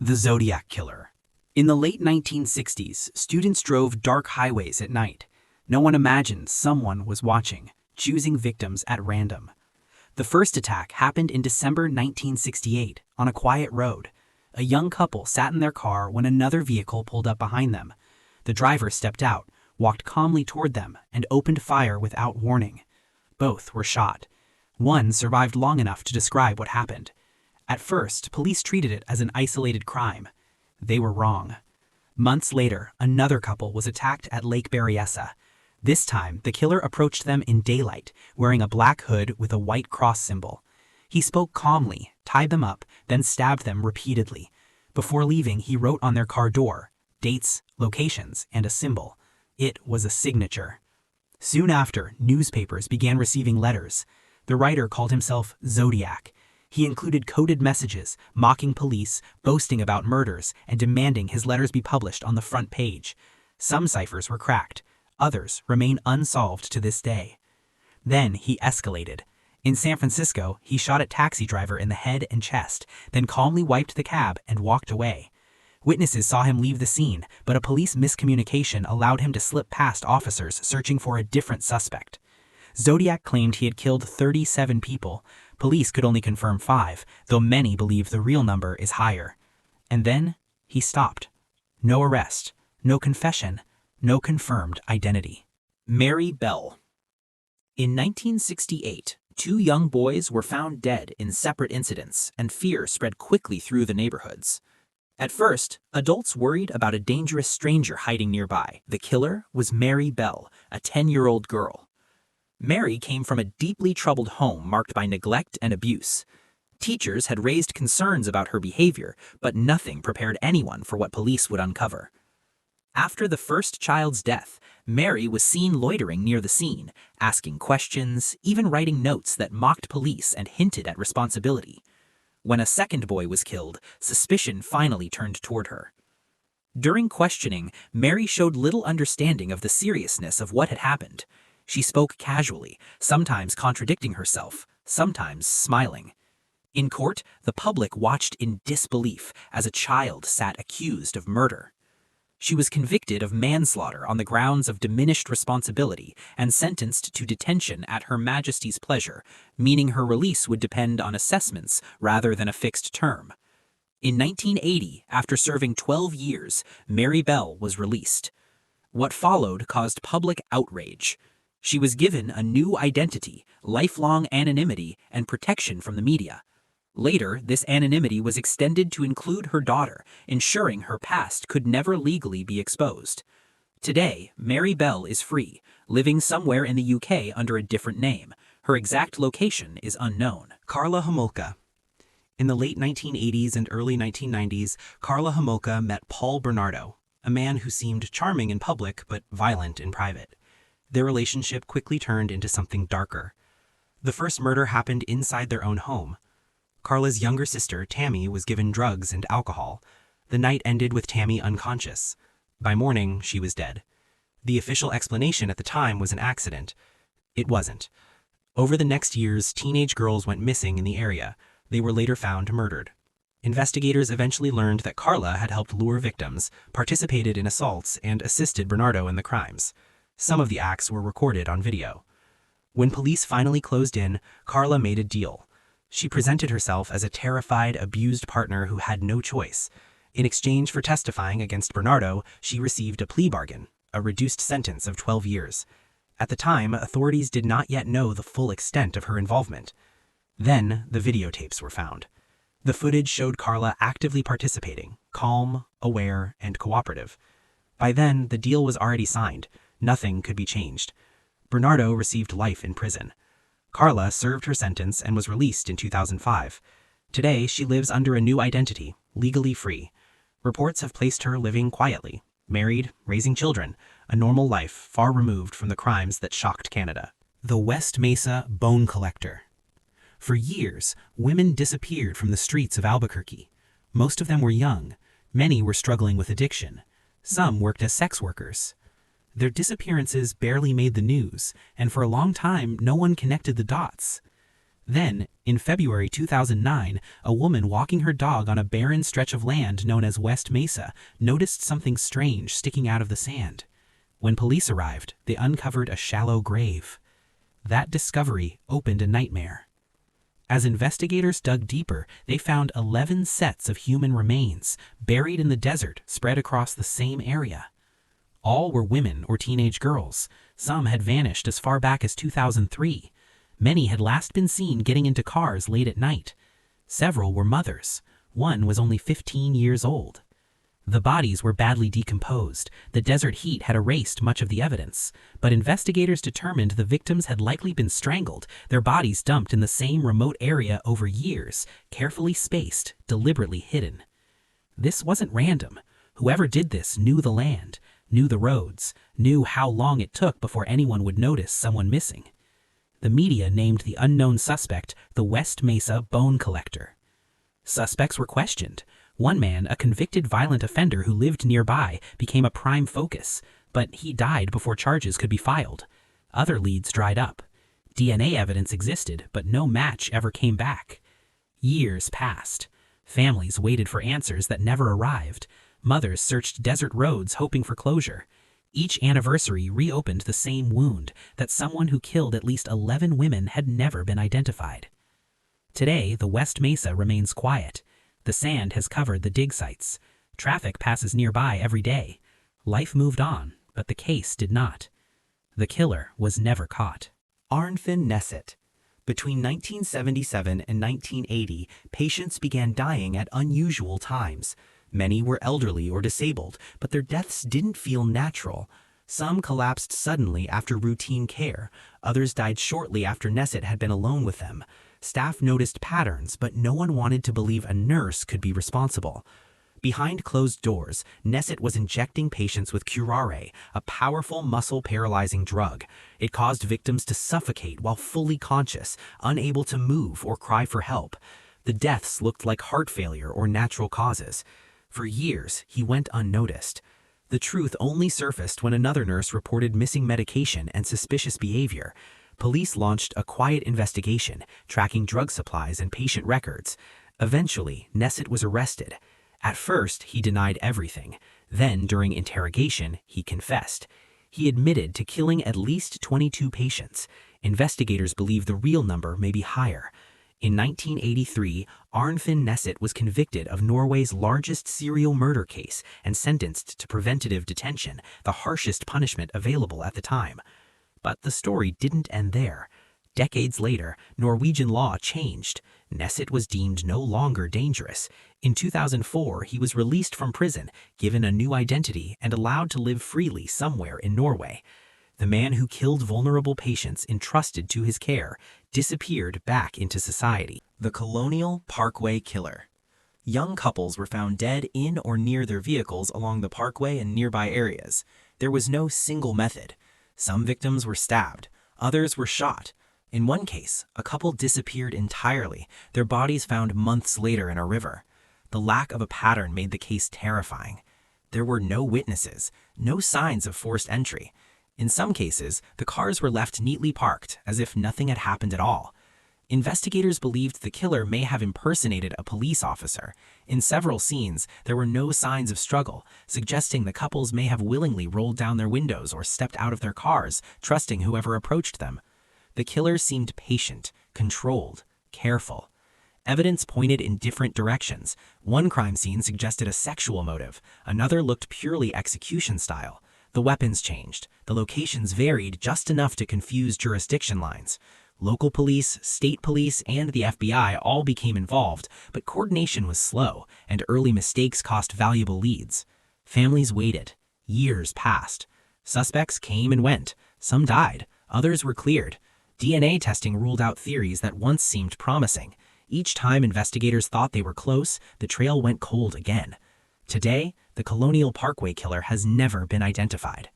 The Zodiac Killer. In the late 1960s, students drove dark highways at night. No one imagined someone was watching, choosing victims at random. The first attack happened in December 1968 on a quiet road. A young couple sat in their car when another vehicle pulled up behind them. The driver stepped out, walked calmly toward them, and opened fire without warning. Both were shot. One survived long enough to describe what happened. At first, police treated it as an isolated crime. They were wrong. Months later, another couple was attacked at Lake Berryessa. This time, the killer approached them in daylight, wearing a black hood with a white cross symbol. He spoke calmly, tied them up, then stabbed them repeatedly. Before leaving, he wrote on their car door dates, locations, and a symbol. It was a signature. Soon after, newspapers began receiving letters. The writer called himself Zodiac. He included coded messages, mocking police, boasting about murders, and demanding his letters be published on the front page. Some ciphers were cracked. Others remain unsolved to this day. Then he escalated. In San Francisco, he shot a taxi driver in the head and chest, then calmly wiped the cab and walked away. Witnesses saw him leave the scene, but a police miscommunication allowed him to slip past officers searching for a different suspect. Zodiac claimed he had killed 37 people. Police could only confirm 5, though many believe the real number is higher. And then he stopped. No arrest, no confession, no confirmed identity. Mary Bell. In 1968, 2 young boys were found dead in separate incidents, and fear spread quickly through the neighborhoods. At first, adults worried about a dangerous stranger hiding nearby. The killer was Mary Bell, a 10-year-old girl. Mary came from a deeply troubled home marked by neglect and abuse. Teachers had raised concerns about her behavior, but nothing prepared anyone for what police would uncover. After the first child's death, Mary was seen loitering near the scene, asking questions, even writing notes that mocked police and hinted at responsibility. When a second boy was killed, suspicion finally turned toward her. During questioning, Mary showed little understanding of the seriousness of what had happened. She spoke casually, sometimes contradicting herself, sometimes smiling. In court, the public watched in disbelief as a child sat accused of murder. She was convicted of manslaughter on the grounds of diminished responsibility and sentenced to detention at Her Majesty's pleasure, meaning her release would depend on assessments rather than a fixed term. In 1980, after serving 12 years, Mary Bell was released. What followed caused public outrage. She was given a new identity, lifelong anonymity, and protection from the media. Later, this anonymity was extended to include her daughter, ensuring her past could never legally be exposed. Today, Mary Bell is free, living somewhere in the UK under a different name. Her exact location is unknown. Karla Homolka. In the late 1980s and early 1990s, Karla Homolka met Paul Bernardo, a man who seemed charming in public but violent in private. Their relationship quickly turned into something darker. The first murder happened inside their own home. Karla's younger sister, Tammy, was given drugs and alcohol. The night ended with Tammy unconscious. By morning, she was dead. The official explanation at the time was an accident. It wasn't. Over the next years, teenage girls went missing in the area. They were later found murdered. Investigators eventually learned that Karla had helped lure victims, participated in assaults, and assisted Bernardo in the crimes. Some of the acts were recorded on video. When police finally closed in, Karla made a deal. She presented herself as a terrified, abused partner who had no choice. In exchange for testifying against Bernardo, she received a plea bargain, a reduced sentence of 12 years. At the time, authorities did not yet know the full extent of her involvement. Then, the videotapes were found. The footage showed Karla actively participating, calm, aware, and cooperative. By then, the deal was already signed. Nothing could be changed. Bernardo received life in prison. Karla served her sentence and was released in 2005. Today, she lives under a new identity, legally free. Reports have placed her living quietly, married, raising children, a normal life far removed from the crimes that shocked Canada. The West Mesa Bone Collector. For years, women disappeared from the streets of Albuquerque. Most of them were young. Many were struggling with addiction. Some worked as sex workers. Their disappearances barely made the news, and for a long time, no one connected the dots. Then, in February 2009, a woman walking her dog on a barren stretch of land known as West Mesa noticed something strange sticking out of the sand. When police arrived, they uncovered a shallow grave. That discovery opened a nightmare. As investigators dug deeper, they found 11 sets of human remains buried in the desert spread across the same area. All were women or teenage girls. Some had vanished as far back as 2003. Many had last been seen getting into cars late at night. Several were mothers. One was only 15 years old. The bodies were badly decomposed. The desert heat had erased much of the evidence, but investigators determined the victims had likely been strangled, their bodies dumped in the same remote area over years, carefully spaced, deliberately hidden. This wasn't random. Whoever did this knew the land, knew the roads, knew how long it took before anyone would notice someone missing. The media named the unknown suspect the West Mesa Bone Collector. Suspects were questioned. One man, a convicted violent offender who lived nearby, became a prime focus, but he died before charges could be filed. Other leads dried up. DNA evidence existed, but no match ever came back. Years passed. Families waited for answers that never arrived. Mothers searched desert roads hoping for closure. Each anniversary reopened the same wound, that someone who killed at least 11 women had never been identified. Today, the West Mesa remains quiet. The sand has covered the dig sites. Traffic passes nearby every day. Life moved on, but the case did not. The killer was never caught. Arnfinn Nesset. Between 1977 and 1980, patients began dying at unusual times. Many were elderly or disabled, but their deaths didn't feel natural. Some collapsed suddenly after routine care. Others died shortly after Nesset had been alone with them. Staff noticed patterns, but no one wanted to believe a nurse could be responsible. Behind closed doors, Nesset was injecting patients with curare, a powerful muscle-paralyzing drug. It caused victims to suffocate while fully conscious, unable to move or cry for help. The deaths looked like heart failure or natural causes. For years, he went unnoticed. The truth only surfaced when another nurse reported missing medication and suspicious behavior. Police launched a quiet investigation, tracking drug supplies and patient records. Eventually, Nesset was arrested. At first, he denied everything. Then, during interrogation, he confessed. He admitted to killing at least 22 patients. Investigators believe the real number may be higher. In 1983, Arnfinn Nesset was convicted of Norway's largest serial murder case and sentenced to preventative detention, the harshest punishment available at the time. But the story didn't end there. Decades later, Norwegian law changed. Nesset was deemed no longer dangerous. In 2004, he was released from prison, given a new identity, and allowed to live freely somewhere in Norway. The man who killed vulnerable patients entrusted to his care disappeared back into society. The Colonial Parkway Killer. Young couples were found dead in or near their vehicles along the Parkway and nearby areas. There was no single method. Some victims were stabbed, others were shot. In one case, a couple disappeared entirely, their bodies found months later in a river. The lack of a pattern made the case terrifying. There were no witnesses, no signs of forced entry. In some cases, the cars were left neatly parked, as if nothing had happened at all. Investigators believed the killer may have impersonated a police officer. In several scenes, there were no signs of struggle, suggesting the couples may have willingly rolled down their windows or stepped out of their cars, trusting whoever approached them. The killer seemed patient, controlled, careful. Evidence pointed in different directions. One crime scene suggested a sexual motive. Another looked purely execution style. The weapons changed. The locations varied just enough to confuse jurisdiction lines. Local police, state police, and the FBI all became involved, but coordination was slow, and early mistakes cost valuable leads. Families waited. Years passed. Suspects came and went. Some died. Others were cleared. DNA testing ruled out theories that once seemed promising. Each time investigators thought they were close, the trail went cold again. Today, the Colonial Parkway Killer has never been identified.